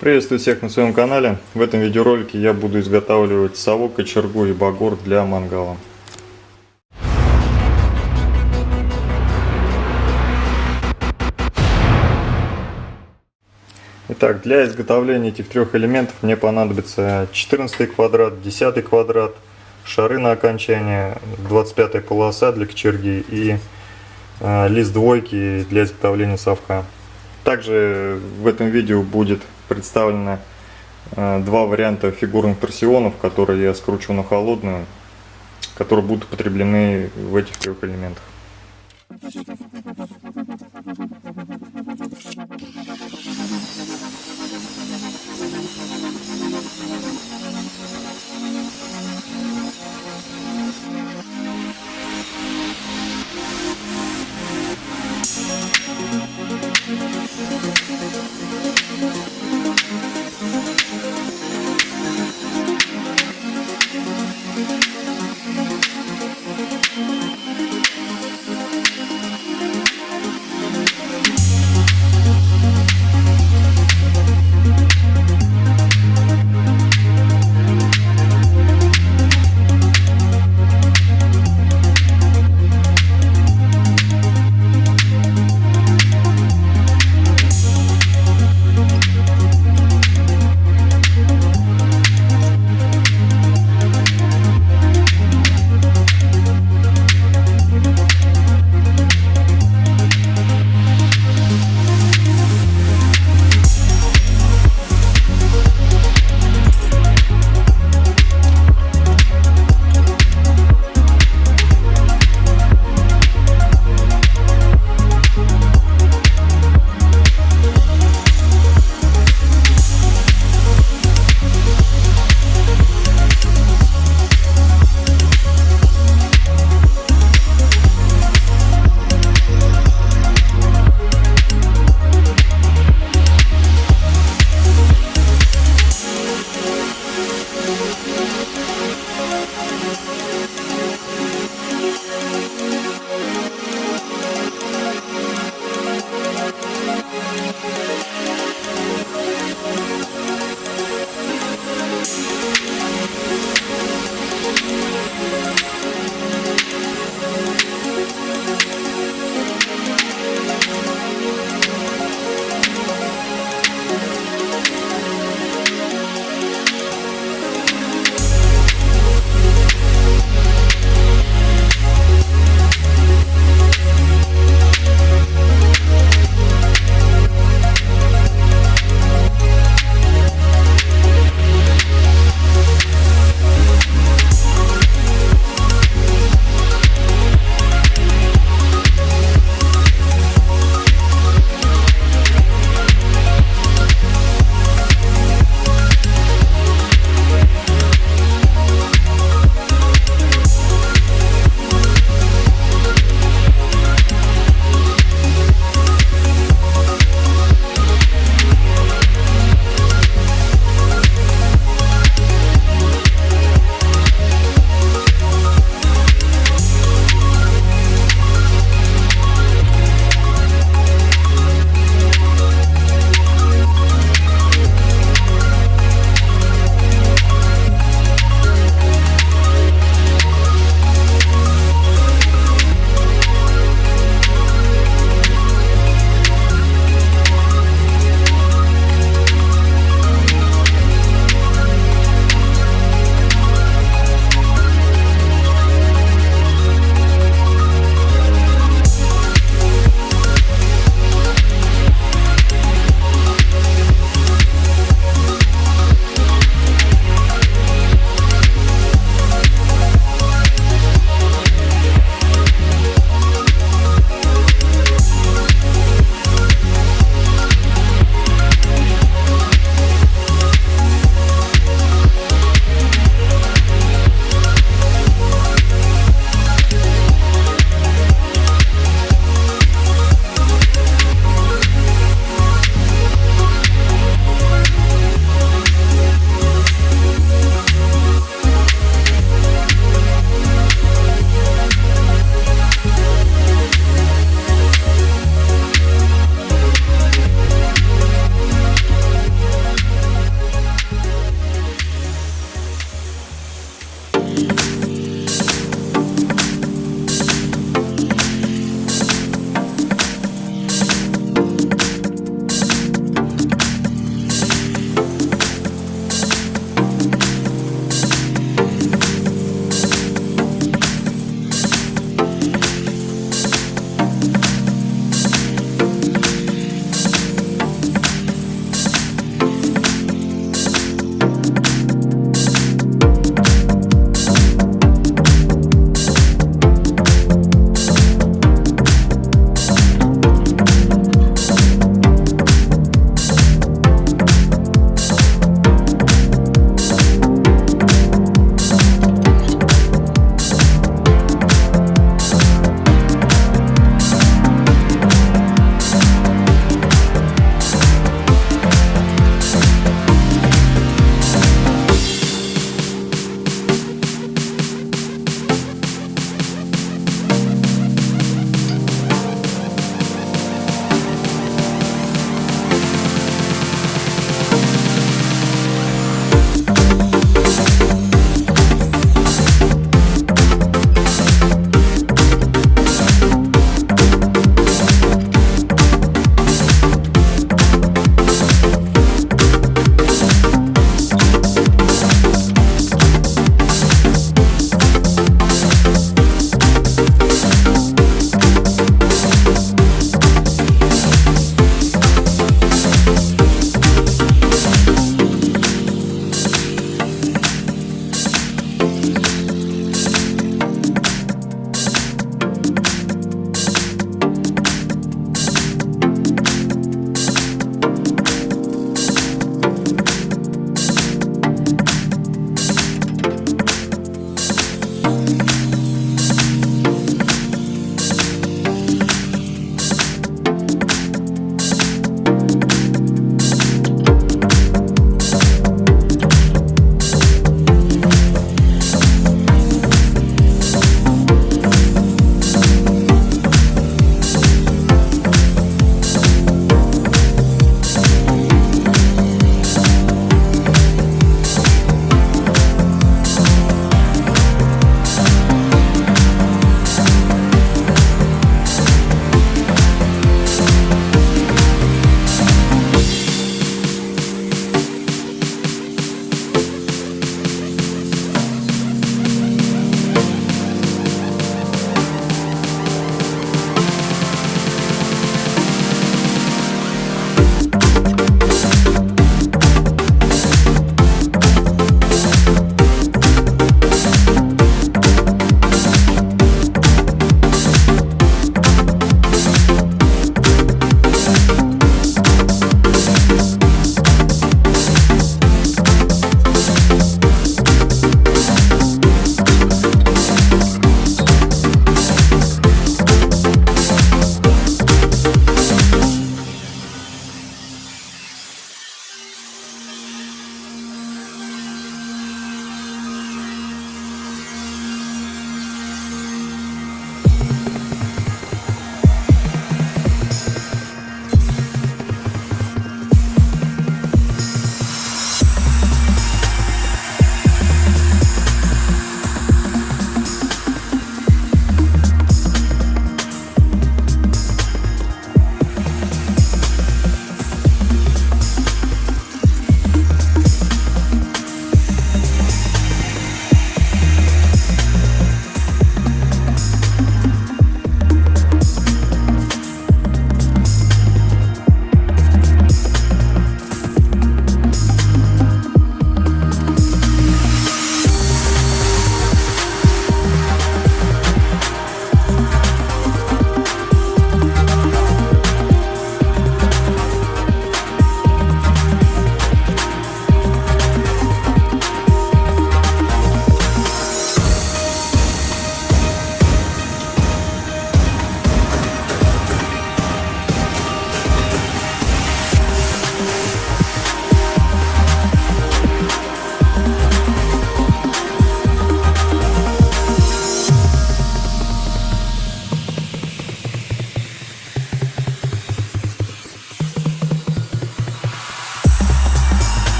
Приветствую всех на своем канале. В этом видеоролике я буду изготавливать совок, кочергу и багор для мангала. Итак, для изготовления этих трех элементов мне понадобится 14 квадрат, 10 квадрат, шары на окончание, 25 полоса для кочерги и лист двойки для изготовления совка. Также в этом видео будет представлено два варианта фигурных торсионов, которые я скручу на холодную, которые будут употреблены в этих трех элементах.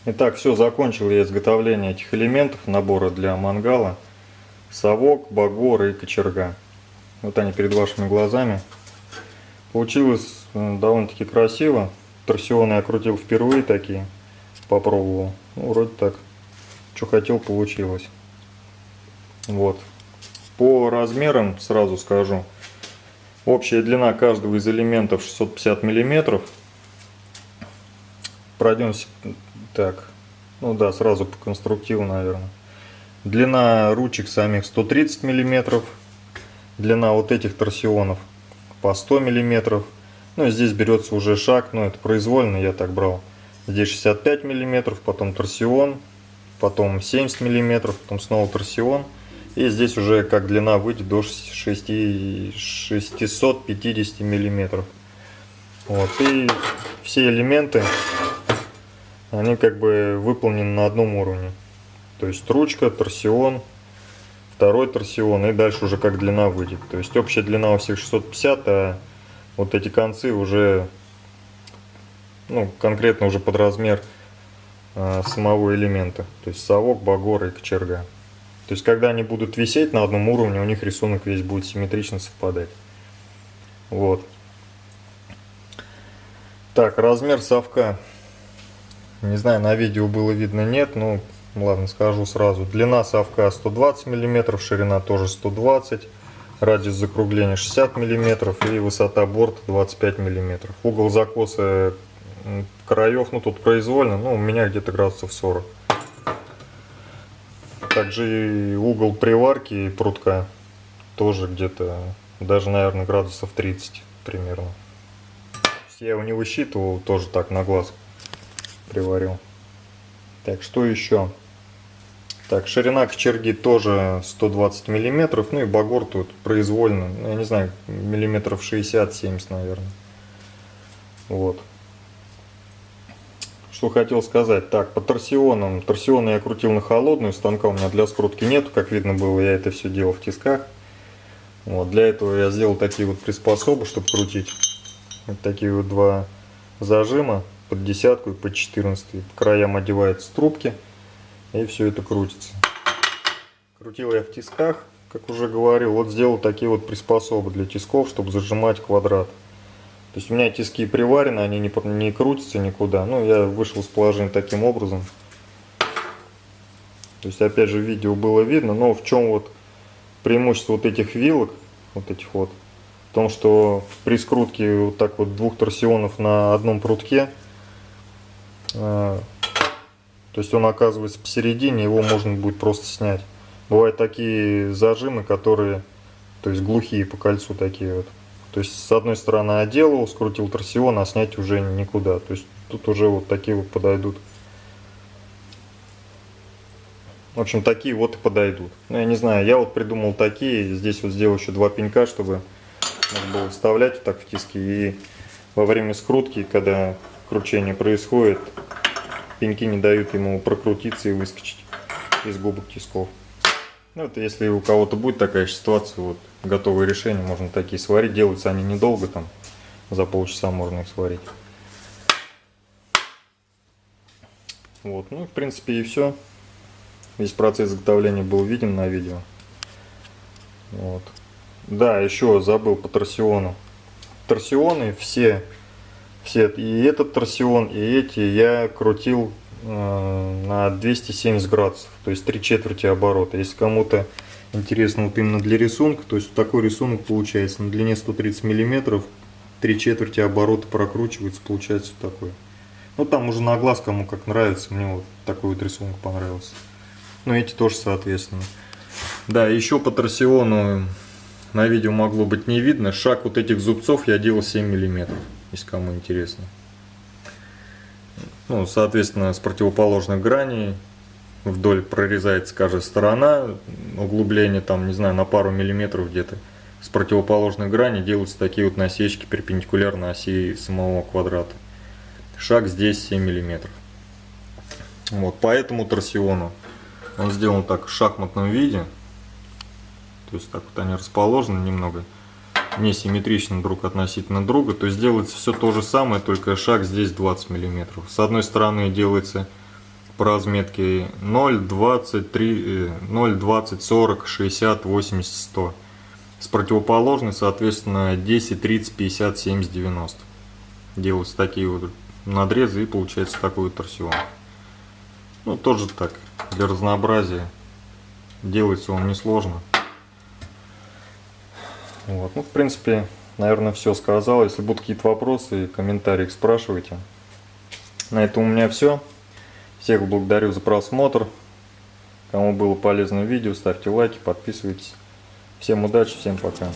Итак, все, закончил я изготовление этих элементов набора для мангала. Совок, багор и кочерга. Вот они перед вашими глазами. Получилось довольно-таки красиво. Торсионы я крутил впервые такие. Попробовал. Ну, вроде так. Что хотел, получилось. Вот. По размерам сразу скажу. Общая длина каждого из элементов 650 миллиметров. Пройдемся так. Ну да, сразу по конструктиву, наверное. Длина ручек самих 130 миллиметров. Длина вот этих торсионов по 100 миллиметров. Ну и здесь берется уже шаг, но это произвольно, я так брал. Здесь 65 миллиметров, потом торсион, потом 70 миллиметров, потом снова торсион. И здесь уже как длина выйдет до 650 миллиметров. Вот. И все элементы, они как бы выполнены на одном уровне. То есть ручка, торсион, второй торсион и дальше уже как длина выйдет. То есть общая длина у всех 650, а вот эти концы уже, ну, конкретно уже под размер самого элемента. То есть совок, багор и кочерга. То есть когда они будут висеть на одном уровне, у них рисунок весь будет симметрично совпадать. Вот. Так, размер совка. Не знаю, на видео было видно, нет, но ладно, скажу сразу. Длина совка 120 мм, ширина тоже 120 мм, радиус закругления 60 мм и высота борта 25 мм. Угол закоса краев, ну тут произвольно, но у меня где-то градусов 40. Также и угол приварки прутка тоже где-то, даже, наверное, градусов 30 примерно. Я его не высчитывал, тоже так на глаз приварил. Так, что еще? Так, ширина кочерги тоже 120 миллиметров, ну и багор тут произвольно, я не знаю, миллиметров 60-70, наверное. Вот. Что хотел сказать. Так, по торсионам. Торсионы я крутил на холодную, станка у меня для скрутки нету, как видно было, я это все делал в тисках. Вот, для этого я сделал такие вот приспособы, чтобы крутить. Вот такие вот два зажима под десятку и под 14. По краям одеваются трубки и все это крутится. Крутил я в тисках, как уже говорил. Вот сделал такие вот приспособы для тисков, чтобы зажимать квадрат. То есть у меня тиски приварены, они не крутятся никуда. Ну, я вышел из положения таким образом. То есть, опять же, в видео было видно. Но в чем вот преимущество вот этих вилок, вот этих вот, в том, что при скрутке вот так вот двух торсионов на одном прутке, то есть он оказывается посередине, его можно будет просто снять. Бывают такие зажимы, которые, то есть глухие по кольцу такие вот. То есть с одной стороны одел его, скрутил торсион, а снять уже никуда. То есть тут уже вот такие вот подойдут. В общем, такие вот и подойдут. Ну, я не знаю, я вот придумал такие. Здесь вот сделал еще два пенька, чтобы можно было вставлять вот так в тиски. И во время скрутки, когда кручение происходит, пеньки не дают ему прокрутиться и выскочить из губок тисков. Ну, это если у кого-то будет такая ситуация, вот готовые решения, можно такие сварить. Делаются они недолго, там за полчаса можно их сварить. Вот, ну, в принципе, и все. Весь процесс изготовления был виден на видео. Вот. Да, еще забыл по торсиону. Торсионы все, и этот торсион, и эти я крутил на 270 градусов, то есть 3/4 оборота. Если кому-то интересно вот именно для рисунка, то есть вот такой рисунок получается на длине 130 миллиметров, 3/4 оборота прокручивается, получается вот такой. Ну там уже на глаз кому как нравится, мне вот такой вот рисунок понравился. Ну эти тоже соответственно. Да, еще по торсиону на видео могло быть не видно, шаг вот этих зубцов я делал 7 миллиметров, если кому интересно. Ну, соответственно, с противоположных граней вдоль прорезается каждая сторона, углубление там, не знаю, на пару миллиметров где-то. С противоположных граней делаются такие вот насечки перпендикулярно оси самого квадрата. Шаг здесь 7 миллиметров. Вот, по этому торсиону он сделан так в шахматном виде. То есть так вот они расположены немного несимметрично друг относительно друга, то есть делается все то же самое, только шаг здесь 20 мм. С одной стороны делается по разметке 0, 20, 0, 20, 40, 60, 80, 100. С противоположной, соответственно, 10, 30, 50, 70, 90. Делаются такие вот надрезы и получается такой вот торсион. Ну, тоже так, для разнообразия. Делается он несложно. Вот. Ну, в принципе, наверное, все сказал. Если будут какие-то вопросы, комментарии, спрашивайте. На этом у меня все. Всех благодарю за просмотр. Кому было полезно видео, ставьте лайки, подписывайтесь. Всем удачи, всем пока.